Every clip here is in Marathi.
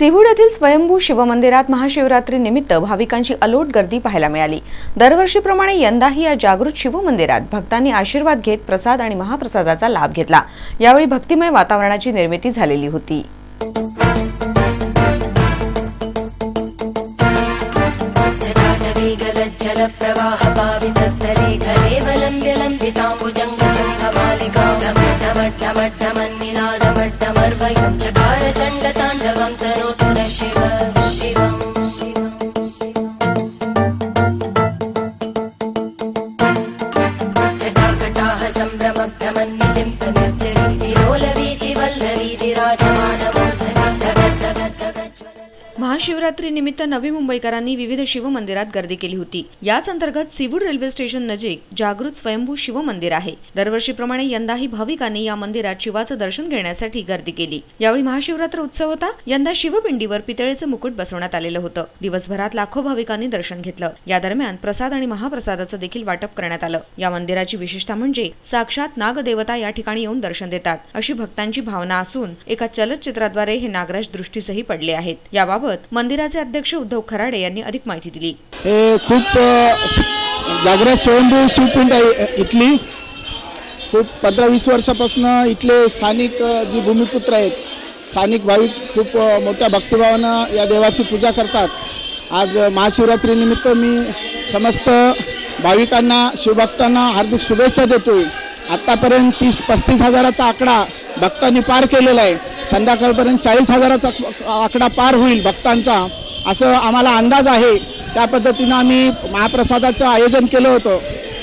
सिवूड येथील स्वयंभू शिवमंदिरात महाशिवरात्री निमित्त भाविकांची अलोट गर्दी पाहायला मिळाली। दरवर्षीप्रमाणे यंदाही या जागृत शिवमंदिरात भक्तांनी आशीर्वाद घेत प्रसाद आणि महाप्रसादाचा लाभ घेतला। यावेळी भक्तिमय वातावरणाची निर्मिती झालेली होती। महाशिवरात्री निमित्त नवी मुंबईकरांनी विविध शिवमंदिरात गर्दी केली होती। याच अंतर्गत सिवूड रेल्वे स्टेशन नजीक जागृत स्वयंभू शिवमंदिर आहे। दरवर्षीप्रमाणे यंदाही भाविकांनी या मंदिरात शिवाचं दर्शन घेण्यासाठी गर्दी केली। यावेळी महाशिवरात्र उत्सव होता। यंदा शिवपिंडीवर पितळेचं मुकुट बसवण्यात आलेलं होतं। दिवसभरात लाखो भाविकांनी दर्शन घेतलं। या दरम्यान प्रसाद आणि महाप्रसादाचं देखील वाटप करण्यात आलं। या मंदिराची विशेषता म्हणजे साक्षात नागदेवता या ठिकाणी येऊन दर्शन देतात अशी भक्तांची भावना असून एका चलचित्राद्वारे हे नागराज दृष्टीसही पडले आहेत। याबाबत मंदिराचे अध्यक्ष उद्धव खराडे यांनी अधिक माहिती दिली। हे खूप जागृत स्वयंभू शिवपिंड इथली खूप 15-20 वर्षापासून इथले स्थानिक जी भूमिपुत्र आहेत, स्थानिक भाविक खूप मोठ्या भक्तिभावानं या देवाची पूजा करतात। आज महाशिवरात्री निमित्त मी समस्त भाविकांना शिवभक्तांना हार्दिक शुभेच्छा देतोय। आतापर्यंत 30-35 हजाराचा आकडा भक्तांनी पार केलेला आहे। संध्याकाळपर्यंत 40 हजाराचा आकडा पार होईल भक्तांचा असं आम्हाला अंदाज आहे। त्या पद्धतीनं आम्ही महाप्रसादाचं आयोजन केलं होतं।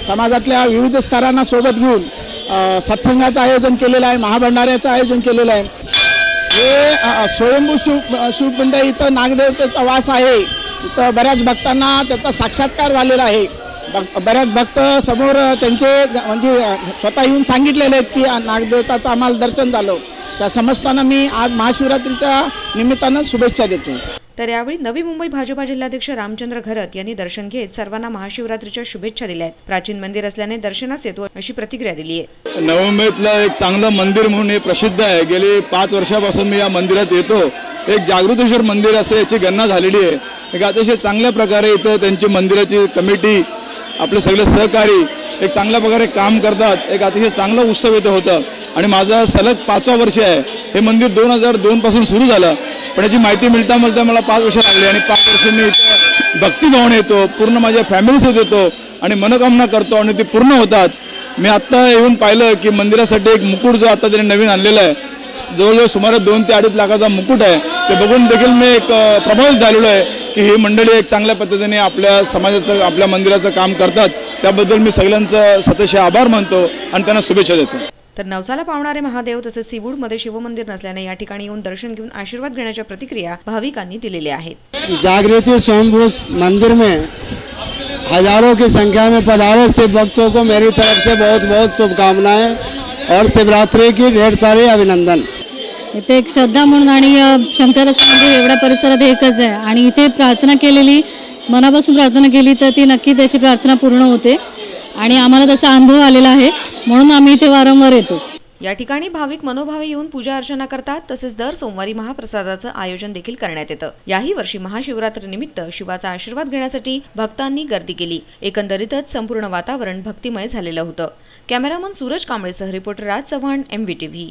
समाजातल्या विविध स्तरांना सोबत घेऊन सत्संगाचं आयोजन केलेलं आहे, महाभंडाऱ्याचं आयोजन केलेलं आहे। हे स्वयंभू शिवपिंड इथं नागदेवतेचा वास आहे। इथं बऱ्याच भक्तांना त्याचा साक्षात्कार झालेला आहे। बऱ्याच भक्त समोर त्यांचे म्हणजे स्वतः येऊन सांगितलेले आहेत की नागदेवताचं आम्हाला दर्शन झालं। त्या समजताना मी आज महाशिवरात्रीच्या निमित्तानं शुभेच्छा देतो। तर यावेळी नवी मुंबई भाजपा जिल्हाध्यक्ष रामचंद्र घरत यांनी दर्शन घेत सर्वांना महाशिवरात्रीच्या शुभेच्छा दिल्या आहेत। प्राचीन मंदिर असल्याने दर्शनास येतो अशी प्रतिक्रिया दिली आहे। नवी मुंबईतलं एक चांगलं मंदिर म्हणून हे प्रसिद्ध आहे। गेली 5 वर्षापासून मी या मंदिरात येतो। एक जागृतेश्वर मंदिर असं याची गणना झालेली आहे। एक अतिशय चांगल्या प्रकारे इथं त्यांची मंदिराची कमिटी आपले सगळे सहकारी एक चांगल्या प्रकारे काम करतात। एक अतिशय चांगला उत्सव इथं होतं आणि माझा सलग 5वा वर्ष आहे। हे मंदिर 2002 पासून सुरू झालं, पण याची माहिती मिळता मला 5 वर्ष लागली आणि 5 वर्षांनी इथं भक्तिभावना येतो, पूर्ण माझ्या फॅमिलीसोबत येतो आणि मनोकामना करतो आणि ते पूर्ण होतात। मी आत्ता येऊन पाहिलं की मंदिरासाठी एक मुकुट जो आता त्यांनी नवीन आणलेला आहे, जवळजवळ सुमारे 2 ते 2.5 लाखाचा मुकुट आहे। ते बघून देखील मी एक प्रभावित झालेलो आहे की ही मंडळी एक चांगल्या पद्धतीने आपल्या समाजाचं आपल्या मंदिराचं काम करतात। त्याबद्दल मी सगळ्यांचा सतत आभार मानतो आणि त्यांना शुभेच्छा देतो। तर नवसाला पावणारे महादेव तसेच सिवूडमध्ये शिवमंदिर नसल्याने या ठिकाणी येऊन दर्शन घेऊन आशीर्वाद घेण्याच्या प्रतिक्रिया भाविकांनी दिलेल्या आहेत। जागृति स्वयंभू मंदिर में हजारों की संख्या में पधारे शिव भक्तों को मेरी तरफ से बहुत बहुत शुभकामनाएं और शिवरात्रि की ढेर सारे अभिनंदन। इथे एक श्रद्धा म्हणून आणि शंकराचं मंदिर एवढ्या परिसरात एकच आहे आणि इथे प्रार्थना केलेली, मनापासून प्रार्थना केली तर ती नक्की त्याची प्रार्थना पूर्ण होते आणि आम्हाला तसा अनुभव आलेला आहे, म्हणून आम्ही इथे वारंवार येतो। या ठिकाणी भाविक मनोभावे येऊन पूजा अर्चना करतात। तसेच दर सोमवारी महाप्रसादाचं आयोजन देखील करण्यात येतं। याही वर्षी महाशिवरात्री निमित्त शिवाचा आशीर्वाद घेण्यासाठी भक्तांनी गर्दी केली। एकंदरीतच संपूर्ण वातावरण भक्तिमय झालेलं होतं। कॅमेरामन सूरज कांबळेसह रिपोर्टर राज चव्हाण, MVTV।